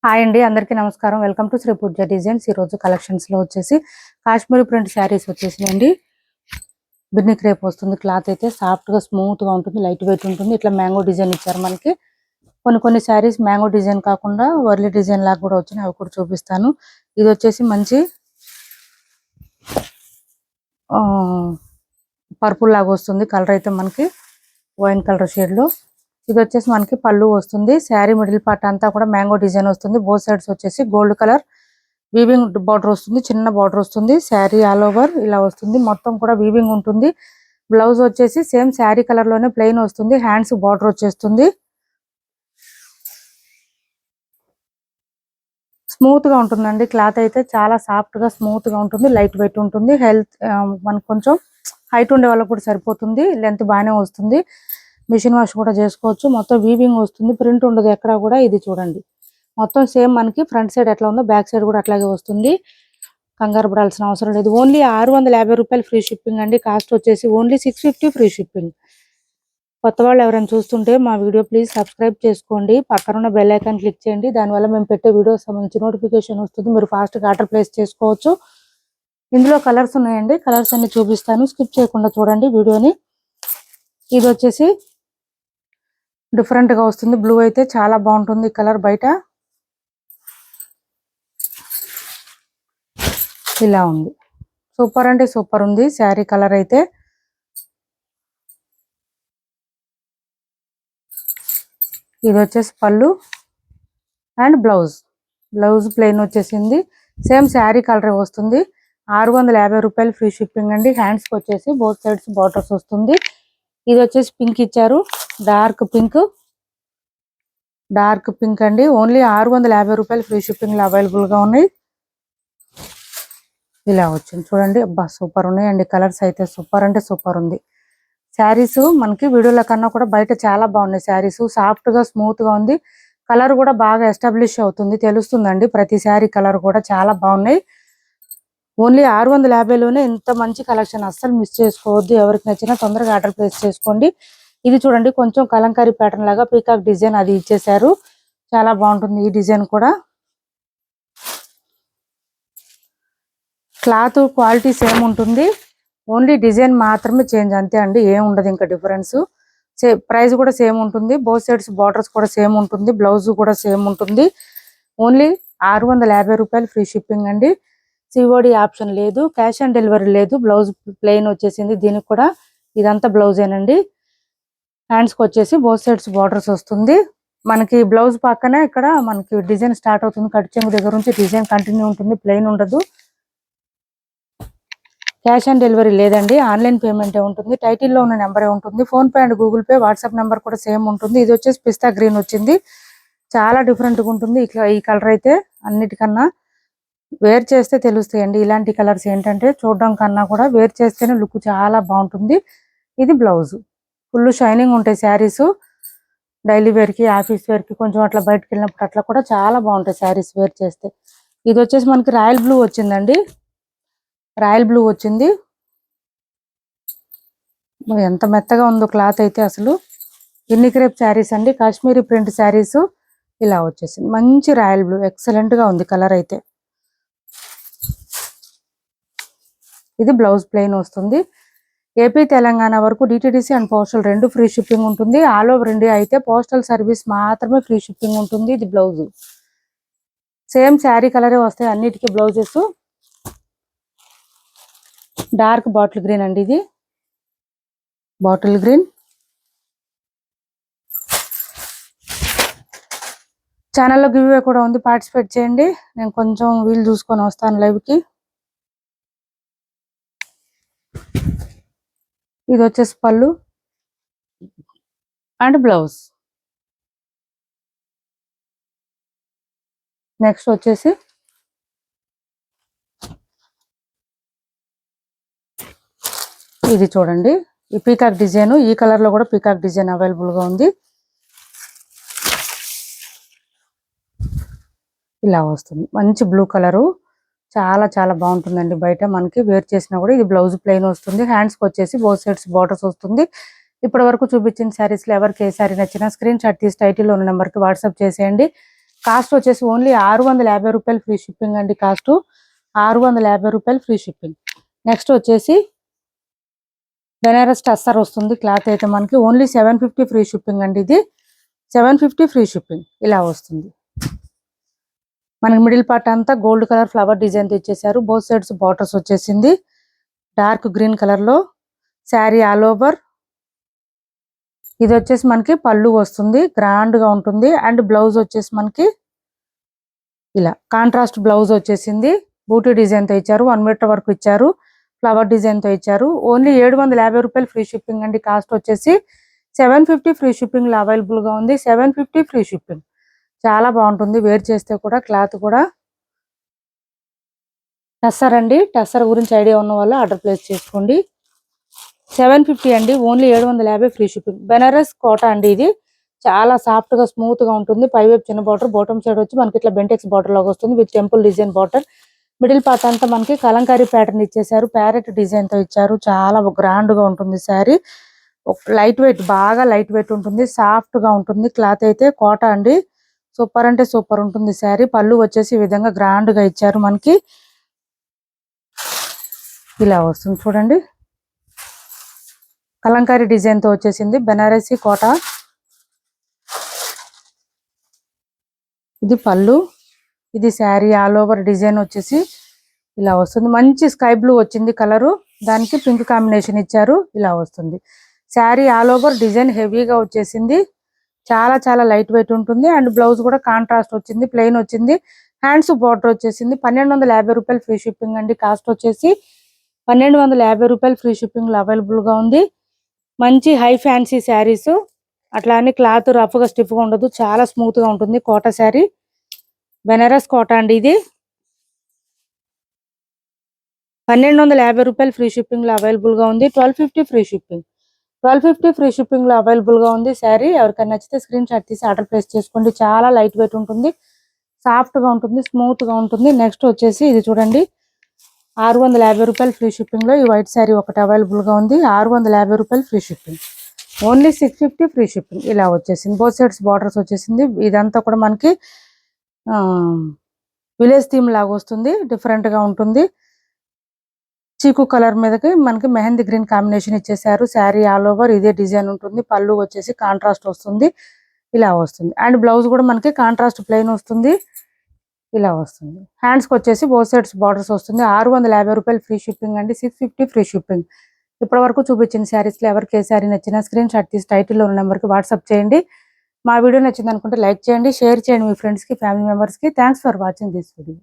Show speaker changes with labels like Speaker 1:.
Speaker 1: Hi అండి, అందరికీ నమస్కారం. Welcome to Shri Pooja designs. ఈ రోజు కలెక్షన్స్ లో వచ్చేసి కాశ్మీరీ ప్రింట్ శారీస్ వచ్చేసినాయండి. బిన్ని క్రేప్ వస్తుంది. క్లాత్ అయితే సాఫ్ట్ గా స్మూత్ గా ఉంటుంది, లైట్ వెయిట్ ఉంటుంది. ఇట్లా మ్యాంగో డిజైన్ ఇచ్చారు మనకి. కొన్ని శారీస్ మ్యాంగో డిజైన్ కాకుండా వర్లీ డిజైన్ లాగా కూడా వచ్చినాయి, అవి కూడా చూపిస్తాను. ఇది వచ్చేసి మంచి పర్పుల్ లాగా వస్తుంది. కలర్ అయితే మనకి వైన్ కలర్ షేడ్ లో. ఇది వచ్చేసి మనకి పళ్ళు వస్తుంది. శారీ మిడిల్ పార్ట్ అంతా కూడా మ్యాంగో డిజైన్ వస్తుంది. బోత్ సైడ్స్ వచ్చేసి గోల్డ్ కలర్ వీవింగ్ బార్డర్ వస్తుంది, చిన్న బార్డర్ వస్తుంది. శారీ ఆల్ ఓవర్ ఇలా వస్తుంది, మొత్తం కూడా వీవింగ్ ఉంటుంది. బ్లౌజ్ వచ్చేసి సేమ్ శారీ కలర్ లోనే ప్లెయిన్ వస్తుంది. హ్యాండ్స్ బార్డర్ వచ్చేస్తుంది. స్మూత్ గా ఉంటుందండి. క్లాత్ అయితే చాలా సాఫ్ట్ గా స్మూత్ గా ఉంటుంది, లైట్ వెయిట్ ఉంటుంది. హెల్త్ మనకు కొంచెం హైట్ ఉండే వాళ్ళకి కూడా సరిపోతుంది. లెంత్ బాగానే వస్తుంది. మిషన్ వాష్ కూడా చేసుకోవచ్చు. మొత్తం వీవింగ్ వస్తుంది, ప్రింట్ ఉండదు ఎక్కడ కూడా. ఇది చూడండి, మొత్తం సేమ్ మనకి ఫ్రంట్ సైడ్ ఎట్లా ఉందో బ్యాక్ సైడ్ కూడా అట్లాగే వస్తుంది. కంగారు పడాల్సిన అవసరం లేదు. ఓన్లీ 650 రూపాయలు ఫ్రీ షిప్పింగ్ అండి. కాస్ట్ వచ్చేసి ఓన్లీ 650 ఫ్రీ షిప్పింగ్. కొత్త వాళ్ళు ఎవరైనా చూస్తుంటే మా వీడియో ప్లీజ్ సబ్స్క్రైబ్ చేసుకోండి. పక్కన ఉన్న బెల్ ఐకాన్ క్లిక్ చేయండి. దానివల్ల మేము పెట్టే వీడియోస్ సంబంధించి నోటిఫికేషన్ వస్తుంది. మీరు ఫాస్ట్గా ఆర్డర్ ప్లేస్ చేసుకోవచ్చు. ఇందులో కలర్స్ ఉన్నాయండి, కలర్స్ అన్ని చూపిస్తాను, స్కిప్ చేయకుండా చూడండి వీడియోని. ఇది వచ్చేసి డిఫరెంట్ గా వస్తుంది. బ్లూ అయితే చాలా బాగుంటుంది కలర్. బయట ఇలా ఉంది, సూపర్ అంటే సూపర్ ఉంది శారీ కలర్ అయితే. ఇది వచ్చేసి పళ్ళు అండ్ బ్లౌజ్ ప్లెయిన్ వచ్చేసింది. సేమ్ శారీ కలర్ వస్తుంది. 650 రూపాయలు ఫ్రీ షిప్పింగ్ అండి. హ్యాండ్స్ కి వచ్చేసి బోత్ సైడ్స్ బార్డర్స్ వస్తుంది. ఇది వచ్చేసి పింక్ ఇచ్చారు, డార్క్ పింక్ అండి. ఓన్లీ 650 రూపాయలు ఫ్రీ షిప్పింగ్ లో అవైలబుల్ గా ఉన్నాయి. ఇలా వచ్చింది చూడండి. అబ్బా సూపర్ ఉన్నాయండి కలర్స్ అయితే. సూపర్ అంటే సూపర్ ఉంది. శారీస్ మనకి వీడియోల కన్నా కూడా బయట చాలా బాగున్నాయి. శారీస్ సాఫ్ట్ గా స్మూత్ గా ఉంది. కలర్ కూడా బాగా ఎస్టాబ్లిష్ అవుతుంది, తెలుస్తుందండి. ప్రతి శారీ కలర్ కూడా చాలా బాగున్నాయి. ఓన్లీ 650లోనే ఇంత మంచి కలెక్షన్ అస్సలు మిస్ చేసుకోవద్దు. ఎవరికి నచ్చినా తొందరగా ఆర్డర్ ప్లేస్ చేసుకోండి. ఇది చూడండి, కొంచెం కలంకారీ ప్యాటర్న్ లాగా పీకాక్ డిజైన్ అది ఇచ్చేసారు. చాలా బాగుంటుంది ఈ డిజైన్ కూడా. క్లాత్ క్వాలిటీ సేమ్ ఉంటుంది, ఓన్లీ డిజైన్ మాత్రమే చేంజ్, అంతే అండి. ఏం ఉండదు ఇంకా డిఫరెన్స్. ప్రైస్ కూడా సేమ్ ఉంటుంది. బోత్ సైడ్స్ బార్డర్స్ కూడా సేమ్ ఉంటుంది. బ్లౌజ్ కూడా సేమ్ ఉంటుంది. ఓన్లీ 650 రూపాయలు ఫ్రీ షిప్పింగ్ అండి. సిఓడి ఆప్షన్ లేదు, క్యాష్ ఆన్ డెలివరీ లేదు. బ్లౌజ్ ప్లెయిన్ వచ్చేసింది దీనికి కూడా. ఇదంతా బ్లౌజేనండి. హ్యాండ్స్కి వచ్చేసి బోత్ సైడ్స్ బార్డర్స్ వస్తుంది. మనకి బ్లౌజ్ పక్కనే ఇక్కడ మనకి డిజైన్ స్టార్ట్ అవుతుంది. కట్ చెంగు దగ్గర నుంచి డిజైన్ కంటిన్యూ ఉంటుంది, ప్లెయిన్ ఉండదు. క్యాష్ ఆన్ డెలివరీ లేదండి, ఆన్లైన్ పేమెంటే ఉంటుంది. టైటిల్లో ఉన్న నెంబరే ఉంటుంది. Phone pay and Google pay, WhatsApp number కూడా సేమ్ ఉంటుంది. ఇది వచ్చేసి పిస్తా గ్రీన్ వచ్చింది, చాలా డిఫరెంట్గా ఉంటుంది. ఇట్లా ఈ కలర్ అయితే అన్నిటికన్నా వేర్ చేస్తే తెలుస్తాయండి. ఇలాంటి కలర్స్ ఏంటంటే చూడడం కన్నా కూడా వేర్ చేస్తేనే లుక్ చాలా బాగుంటుంది. ఇది బ్లౌజ్, ఫుల్ షైనింగ్ ఉంటాయి శారీస్. డైలీ వేర్కి, ఆఫీస్ వేర్కి, కొంచెం అట్లా బయటకు వెళ్ళినప్పుడు అట్లా కూడా చాలా బాగుంటాయి శారీస్ వేర్ చేస్తే. ఇది వచ్చేసి మనకి రాయల్ బ్లూ వచ్చిందండి. రాయల్ బ్లూ వచ్చింది. ఎంత మెత్తగా ఉందో క్లాత్ అయితే అసలు. ఎన్ని క్రేప్ శారీస్ అండి, కాశ్మీరీ ప్రింట్ శారీస్. ఇలా వచ్చేసింది మంచి రాయల్ బ్లూ, ఎక్సలెంట్ గా ఉంది కలర్ అయితే. ఇది బ్లౌజ్ ప్లెయిన్ వస్తుంది. ఏపీ తెలంగాణ వరకు డిటిడిసి అండ్ పోస్టల్ రెండు ఫ్రీ షిప్పింగ్ ఉంటుంది. ఆల్ ఓవర్ ఇండియా అయితే పోస్టల్ సర్వీస్ మాత్రమే ఫ్రీ షిప్పింగ్ ఉంటుంది. ఇది బ్లౌజ్ సేమ్ శారీ కలరే వస్తాయి అన్నిటికీ బ్లౌజెస్. డార్క్ బాటిల్ గ్రీన్ అండి, ఇది బాటిల్ గ్రీన్. ఛానల్లో గివ్ అవే కూడా ఉంది, పార్టిసిపేట్ చేయండి. నేను కొంచెం వీలు చూసుకొని వస్తాను లైవ్కి. ఇది వచ్చేసి పళ్ళు అండ్ బ్లౌజ్. నెక్స్ట్ వచ్చేసి ఇది చూడండి, ఈ పీకాక్ డిజైన్. ఈ కలర్ లో కూడా పీకాక్ డిజైన్ అవైలబుల్ గా ఉంది. ఇలా వస్తుంది మంచి బ్లూ కలరు, చాలా చాలా బాగుంటుందండి. బయట మనకి వేర్ చేసినా కూడా. ఇది బ్లౌజ్ ప్లెయిన్ వస్తుంది. హ్యాండ్స్కి వచ్చేసి బోత్ సైడ్స్ బార్డర్స్ వస్తుంది. ఇప్పటి వరకు చూపించిన శారీస్ లో ఎవరికి ఏ శారీ నచ్చినా స్క్రీన్ షాట్ తీసి టైటిల్లో ఉన్న నెంబర్కి వాట్సాప్ చేసేయండి. కాస్ట్ వచ్చేసి ఓన్లీ 650 రూపాయలు ఫ్రీ షిప్పింగ్ అండి. కాస్ట్ 650 రూపాయలు ఫ్రీ షిప్పింగ్. నెక్స్ట్ వచ్చేసి బెనారస్ టస్సర్ వస్తుంది. క్లాత్ అయితే మనకి ఓన్లీ 750 ఫ్రీ షిప్పింగ్ అండి. ఇది 750 ఫ్రీ షిప్పింగ్ ఇలా వస్తుంది. మనకి మిడిల్ పార్ట్ అంతా గోల్డ్ కలర్ ఫ్లవర్ డిజైన్ తో ఇచ్చేసారు. బోత్ సైడ్స్ బార్డర్స్ వచ్చేసింది. డార్క్ గ్రీన్ కలర్ లో శారీ ఆల్ ఓవర్. ఇది వచ్చేసి మనకి పళ్ళు వస్తుంది, గ్రాండ్ గా ఉంటుంది. అండ్ బ్లౌజ్ వచ్చేసి మనకి ఇలా కాంట్రాస్ట్ బ్లౌజ్ వచ్చేసింది. బూటీ డిజైన్ తో ఇచ్చారు. 1 మీటర్ వరకు ఇచ్చారు. ఫ్లవర్ డిజైన్ తో ఇచ్చారు. ఓన్లీ 750 రూపాయలు ఫ్రీ షిప్పింగ్ అండి. కాస్ట్ వచ్చేసి 750 ఫ్రీ షిప్పింగ్ లో అవైలబుల్ గా ఉంది. 750 ఫ్రీ షిప్పింగ్. చాలా బాగుంటుంది వేర్ చేస్తే కూడా. క్లాత్ కూడా టస్సర్ అండి. టస్సర్ గురించి ఐడియా ఉన్న వాళ్ళు ఆర్డర్ ప్లేస్ చేసుకోండి. 750 అండి. Only 750 free shipping. Banaras Kota అండి. ఇది చాలా సాఫ్ట్ గా స్మూత్ గా ఉంటుంది. పైవైపు చిన్న బార్డర్, బాటమ్ సైడ్ వచ్చి మనకి ఇట్లా బెంటెక్స్ బార్డర్ లాగా వస్తుంది with temple design border. Middle part అంతా మనకి కలంకారీ ప్యాటర్న్ ఇచ్చేసారు. ప్యారెట్ డిజైన్ తో ఇచ్చారు. చాలా గ్రాండ్ గా ఉంటుంది శారీ. లైట్ వెయిట్, బాగా లైట్ వెయిట్ ఉంటుంది. సాఫ్ట్ గా ఉంటుంది. క్లాత్ అయితే కోట అండి. సూపర్ అంటే సూపర్ ఉంటుంది శారీ. పళ్ళు వచ్చేసి ఈ విధంగా గ్రాండ్ గా ఇచ్చారు. మనకి ఇలా వస్తుంది చూడండి. కలంకారీ డిజైన్ తో వచ్చేసింది. బెనారసి కోట. ఇది పళ్ళు. ఇది శారీ ఆల్ ఓవర్ డిజైన్ వచ్చేసి ఇలా వస్తుంది. మంచి స్కై బ్లూ వచ్చింది కలరు. దానికి పింక్ కాంబినేషన్ ఇచ్చారు. ఇలా వస్తుంది శారీ ఆల్ ఓవర్ డిజైన్. హెవీగా వచ్చేసింది. చాలా చాలా లైట్ వెయిట్ ఉంటుంది. అండ్ బ్లౌజ్ కూడా కాంట్రాస్ట్ వచ్చింది, ప్లెయిన్ వచ్చింది. హ్యాండ్స్ బార్డర్ వచ్చేసింది. 1250 రూపాయలు ఫ్రీ షిప్పింగ్ అండి. కాస్ట్ వచ్చేసి 1250 రూపాయలు ఫ్రీ షిప్పింగ్ లో అవైలబుల్ గా ఉంది. మంచి హై ఫ్యాన్సీ శారీస్. అట్లా అని క్లాత్ రఫ్ గా స్టిఫ్ గా ఉండదు. చాలా స్మూత్ గా ఉంటుంది. కోట శారీ, బెనారస్ కోట అండి. ఇది 1250 రూపాయలు ఫ్రీ షిప్పింగ్ లో అవైలబుల్ గా ఉంది. 1250 ఫ్రీ షిప్పింగ్. 1250 ఫ్రీ షిప్పింగ్ లో అవైలబుల్ గా ఉంది శారీ. ఎవరికైనా నచ్చితే స్క్రీన్ షాట్ తీసి ఆర్డర్ ప్లేస్ చేసుకోండి. చాలా లైట్ వెయిట్ ఉంటుంది. సాఫ్ట్ గా ఉంటుంది. స్మూత్ గా ఉంటుంది. నెక్స్ట్ వచ్చేసి ఇది చూడండి. 650 రూపాయలు ఫ్రీ షిప్పింగ్ లో ఈ వైట్ శారీ ఒకటి అవైలబుల్ గా ఉంది. 650 రూపాయలు free shipping. Only 650 free shipping. ఇలా వచ్చేసింది. బోత్ సైడ్స్ బార్డర్స్ వచ్చేసింది. ఇదంతా కూడా మనకి విలేజ్ థీమ్ లాగా వస్తుంది. డిఫరెంట్ గా ఉంటుంది. చీకు కలర్ మీదకి మనకి మెహందీ గ్రీన్ కాంబినేషన్ ఇచ్చేసారు. శారీ ఆల్ ఓవర్ ఇదే డిజైన్ ఉంటుంది. పళ్ళు వచ్చేసి కాంట్రాస్ట్ వస్తుంది. ఇలా వస్తుంది. అండ్ బ్లౌజ్ కూడా మనకి కాంట్రాస్ట్ ప్లెయిన్ వస్తుంది. ఇలా వస్తుంది. హ్యాండ్స్ కి వచ్చేసి బోత్ సైడ్స్ బార్డర్స్ వస్తుంది. 650 రూపాయలు ఫ్రీ షిప్పింగ్ అండి. 650 ఫ్రీ షిప్పింగ్. ఇప్పటి వరకు చూపించిన శారీస్ లో ఎవరికి ఏ శారీ నచ్చినా స్క్రీన్ షాట్ తీసి టైటిల్లో ఉన్న నెంబర్కి వాట్సాప్ చేయండి. మా వీడియో నచ్చింది అనుకుంటే లైక్ చేయండి, షేర్ చేయండి మీ ఫ్రెండ్స్ కి, ఫ్యామిలీ మెంబర్స్ కి. Thanks for watching this video.